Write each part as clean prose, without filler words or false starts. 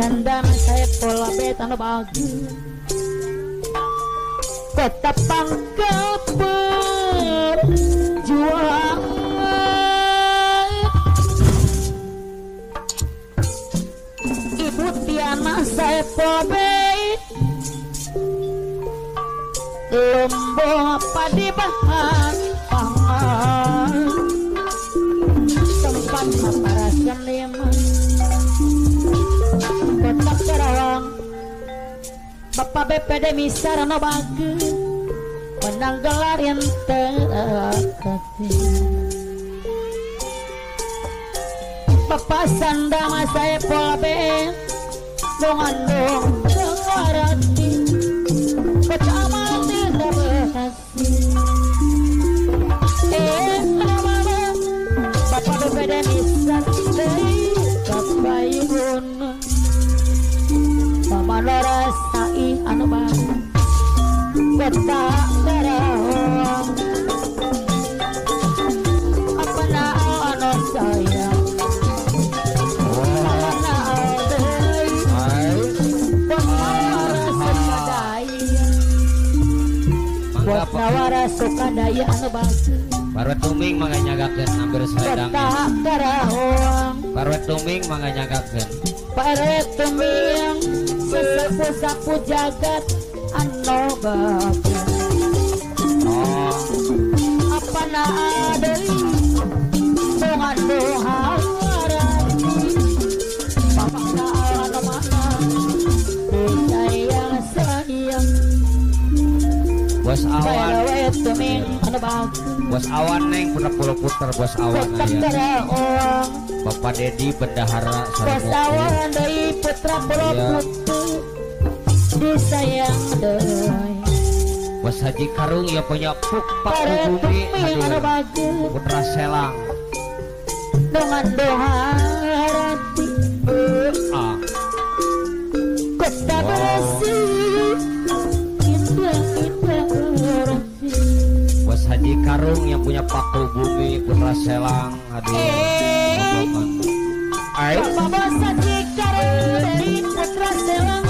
Sandang saya pola betan bagi kota pangkal perjuangan Ibu Tiana saya pola bet Lombok padi bahan pangan tempat para seniman Kota Karawang Bapak BPD Misarano Bage Penanggalar yang terkati Bapak Sandama saya pola B Dongandong Dengarati Kota amal tidak berhasil Bapak BPD Misarano Bapak Ibuna Mama rasai anu baru Kota Karawang Apa anu sayang Apa deui Bos Sukadaya Bos Nawara Sukadaya anu baru Parwet tuming mangga nyagakeun hampir sedang Kota Karawang Parwet tuming mangga nyagakeun Parwet tuming sesapu-sapu jagat anu bagus apa na deui dongan harati bapak na anu mana sayang Bos awan Parwet tuming anu bagus Bos awan neng puter bos awan aya Bapak Dedi Bendahara Bos awan deui putra pulau disayang deui Bos Haji Karung ya punya puk pak bumi hadir Putra Selang dengan doa rati kota bersih indah rati Bos Haji Karung yang punya paku bumi Putra Selang hadir Bapak Bos Haji Karung dari Putra Selang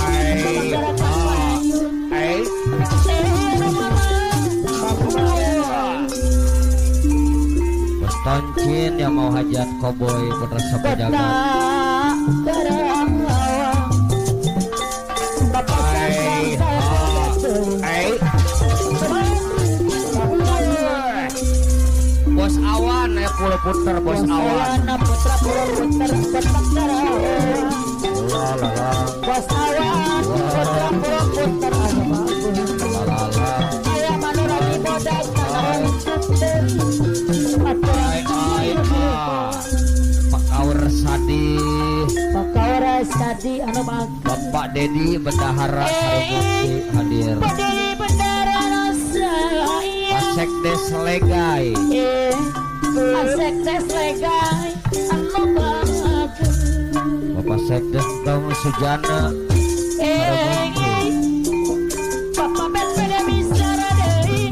Bos Toncin yang mau hajat Koboy Putra Sepejagat Bos awan ya pulau puter bos awan putra pulau puter bos awan putra pulau puter ayah mana lagi bodas Pak Kaur Sadi Pak Kaur Sadi anu Bapak Dedi Bendahara Sarumukti hadir Pak Sekdes Legai Sekdes Legai anu bagus Bapak Sekdes Tong Sujana Bapak BPD Misara deui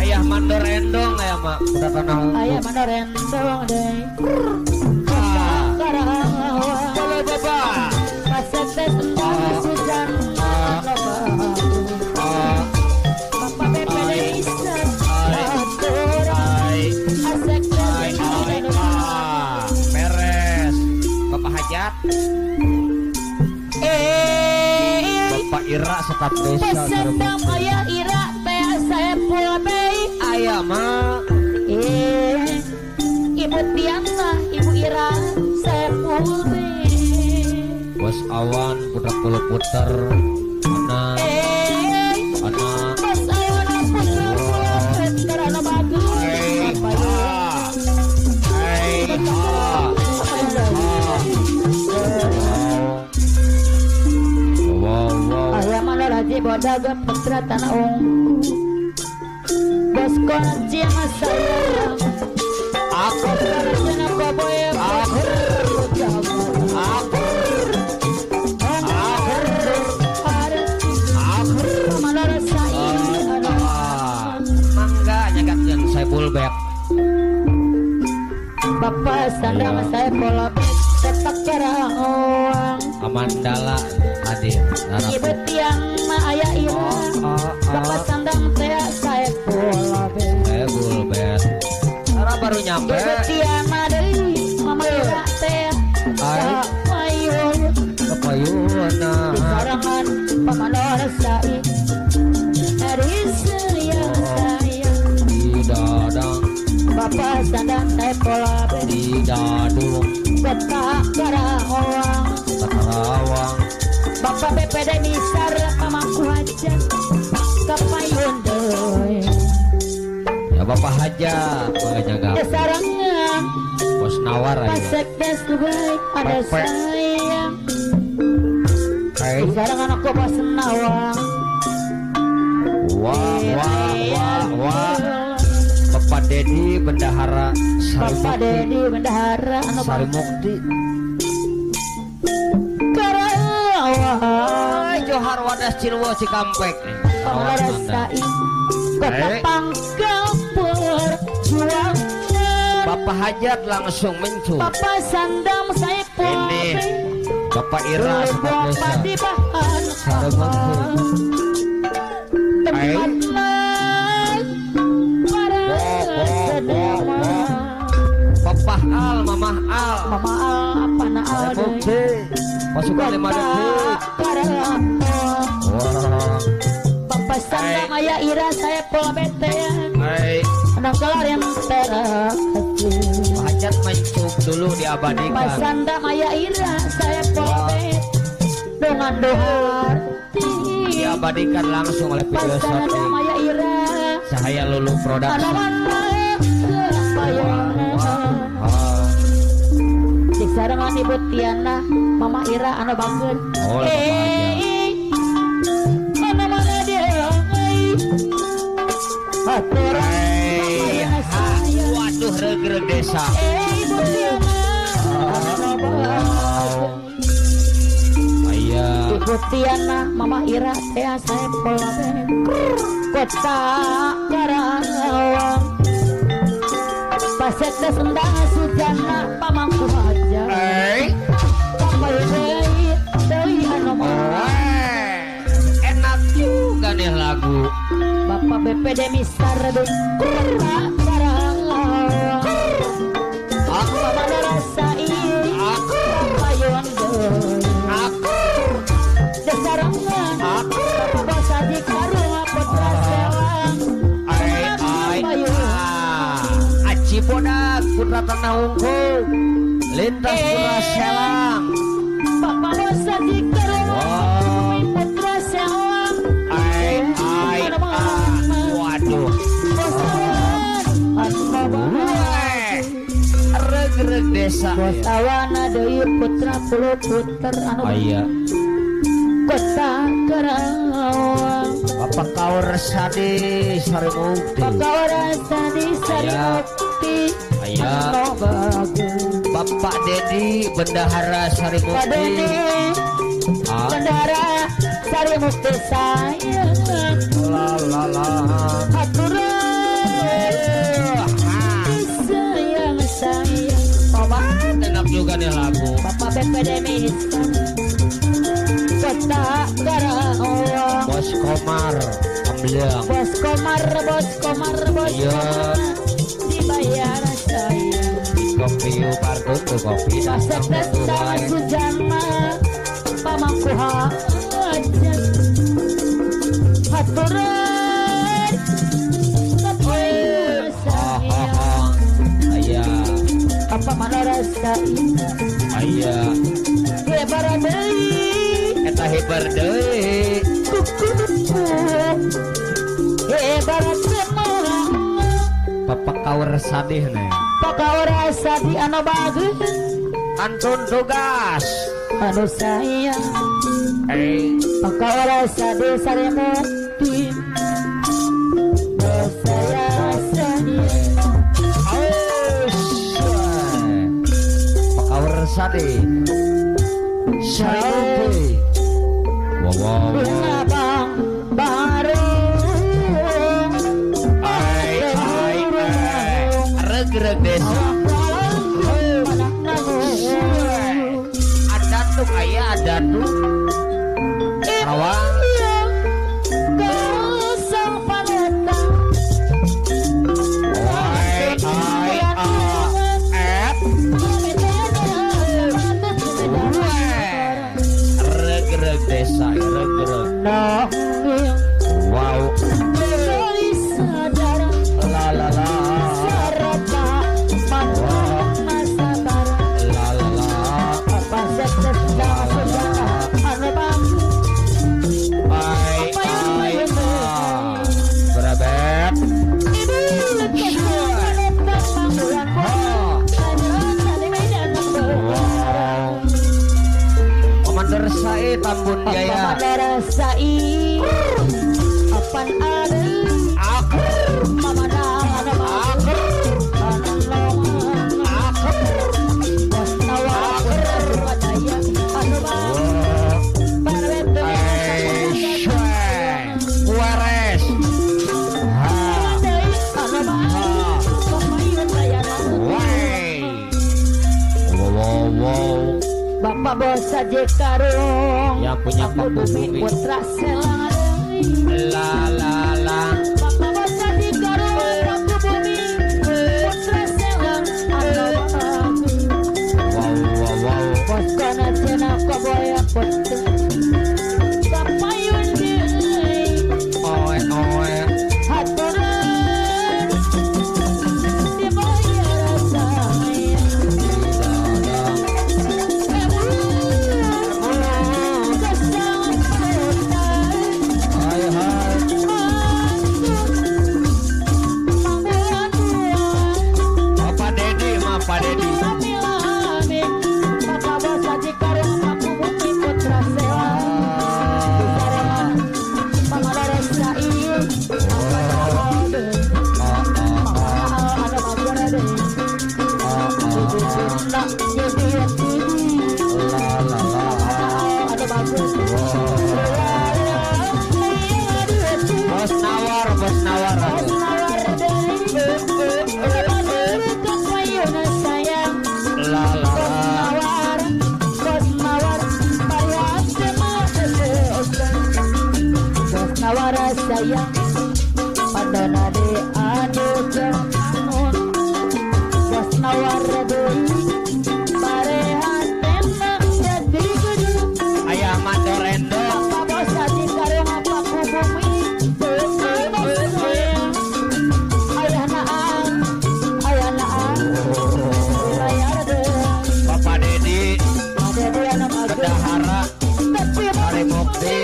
Ayah mandor endong ya mak udah kenal ayah mandor endong deui kalau bapak Pasek teh Sujana Bapak BPD Misara Asek beres Bapak Hajat Bapak Ira Sekap Desa Sendam ayah Ira teh saya pula baik ayah mak Ibu Tiana Ibu Ira saya pula baik Bos awan putra pulau puter anak Bos awan putra pulau puter anak bagus ayah mana lagi bodaga putra tanah ongku bos kunci saya aku karena baboy aku mangga nyagat Bapak sandang Ayo. saya pola tetap karaong Amandala hadir. Harap. ibu tiang ma ayah ira Bapak sandang saya pola Bulbet. Cara baru nyampe. ibu tiang ma deui mama ira teh Ai. ayun Kepayuna. sarangan pamanor sai dari saya Di dadang. Bapak sandang saya pola Di dadung. tetap karaong Karawang. Bapak BPD misar pamangku hajat kapayun deui Ya Bapak Haja. Menjaga. ya sarangan Bos nawar aja. pasekdes baik ada Pepe. sayang Hey. sarangan aku pas nawang Wah. Bapak Dedi Bendahara Bapak Sarimukti. Dedi bendahara anu Sarimukti. karawang Johar Wadas Cilwo Cikampek. pamarasain kota pangkal perjuangan Bapak Hajat langsung mencur. Bapak sandang saya Ini Bapak Ira Bapak Desa. di bahan Hai. tempat lain para sedema Bapak Al, Mamah Al. mama al apa na al deui Bukti. Pasukan 5 detik. karaong Wah. Bapak sandang ayah ira saya pola betean Hai. Andang kelar yang terhati Pak Hajat mencuk dulu Bapak diabadikan. sandang ayah ira saya pola bet dengan dohati Diabadikan langsung oleh Bapak video sandang shooting. ayah ira Cahaya Lulu Production. anak-anak kepayangan Ah. di sarangan ibu Tiana mama ira anu bageun Oh, Bapak mana mana dia aturan Hai. Ha. Waduh regreg desa. ibu Tiana anu bageun Ayah. ibu Tiana mama ira teh saya pola kota Karawang Pasek sendang sujana pamangku aja Hai. Sampai deui anu mah Enak juga nih lagu. Bapak BPD misar deui kota Karawang Aku mama rasain Aku. payun deui Aku. desarangan Bapak basa di karung putra selang Ai. Aci bodak putra tanah unggul. Lintas putra selang. Bapak basa di karung putra selang Ai. Waduh. Regreg desa. Bos awana deui putra puluh puter anu Ayah. kota Karawang Bapak Kaur Sadi Sarimukti. Pakawarasa di Sarimukti Ayah. anu bagus Bapak Dedi Bendahara Sarimukti. Padede Ah. bendara Sarimukti sayang La. aturan sayang Mama Enak juga nih lagu. Bapak BPD misal kota Karawang Bos Komar Ambilang. Bos Komar Iya. dibayar saya Kopi Parkun tuh kopi. Pasek desa sujana pamangku hajat haturan kepayun sayang Ayah. apa mana rasain Ayah. lebaran deui Eta hebar deui. kuku lebaran semua Bapak Kaur Sadih nih. pakawarasa di anu bagus Antun tugas. anu sayang pakawarasa di Sarimukti saya sayang Pak Kaur Sadih. Sarimukti. Wow. bunga bang baru Regreg desa. Tribun Jaya. Rasai apan ada pemandangan Bapak Bos Haji Karung yang punya Aku Bumi Putra Selang la Bapak Bos Haji Karung Aku Bumi Putra Selang wow Bos Kona Cina Koboya Putra Kapayun Dili oe Haturan Dibayar sayang Bapak Dedi Bapak Bos Haji Karung Aku Bumi Putra Selang Mama Rasai ada bagian ada ada bagus Bos Nawar sayang pada nade anu jangan bos nawar deui parehan tembak jadi gedung Ayah Mandorendo Bapak Bos Haji Karung Aku Bumi sayang ayah naang bayar deh Bapak Dedi ada dia nama Bendahara tapi Hari Mukti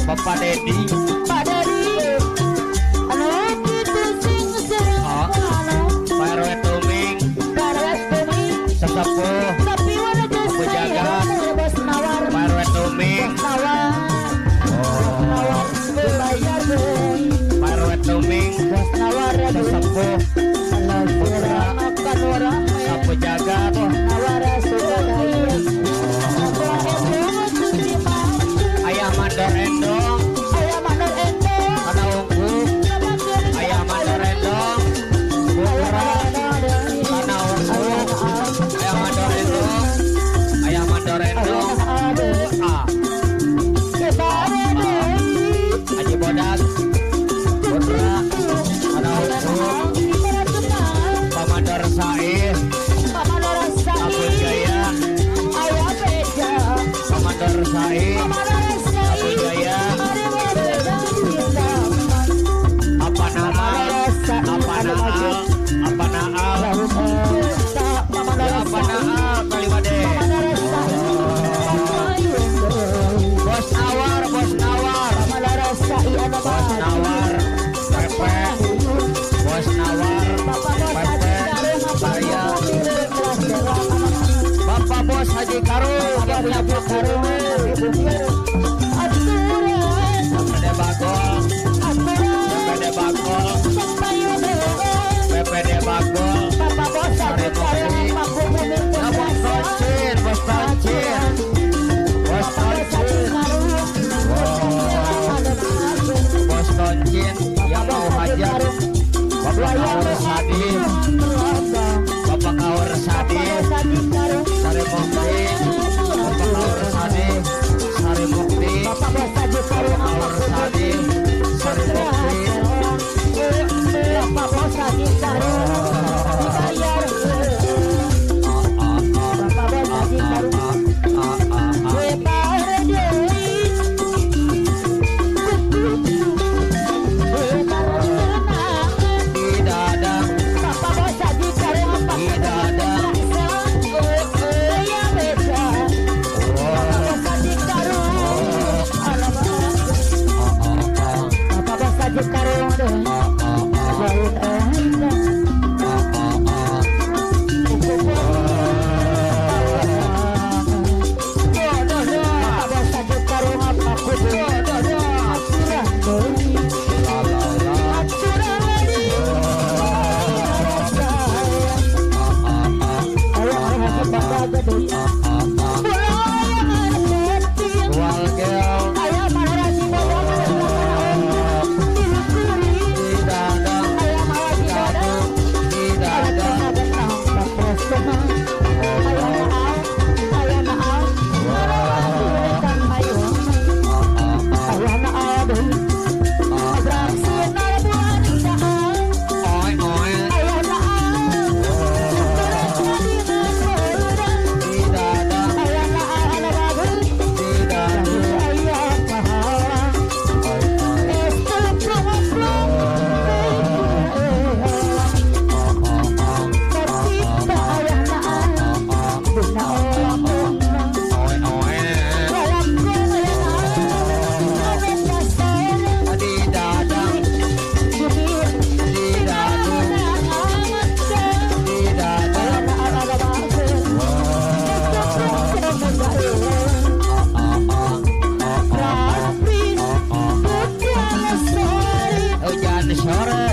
Bapak Dedi Pak Dari anu kitu sing Oh. Pak RW Tuming Barat Bumi Sesepuh tapi warna Aku jaga. bos nawar Pak RW Tuming nawar bayar deh Pak RW Tuming bos nawar Sesepuh putra akan orang Sapu Jaga nawar sudah daya Ayah Mandorendo ayah manor ente Kana Ungu Ayah Mandorendo Putra Kana Ungu Ayah Mandorendo Ayah Mandorendo Haji Bodas Putra Kana Ungu Pamandor Said Abu Jaya Pamandor Said Abu Jaya Apa Naal Apa Naal Apa Naal Apa Naal Kalimade Bos Nawar Bos Nawar Bos Nawar Pepe Bos Nawar Pepe saya Bapak Bos Haji Karung PPD Bagol PPD Bagol PPD Bagol Hari Mukti Ya Bos Toncin Bos Toncin Bos Toncin Bos Toncin yang mau hajar Bapak Kaur Sadi Bapak Kaur Sadi Hari Mukti Bapak Kaur Sadi sore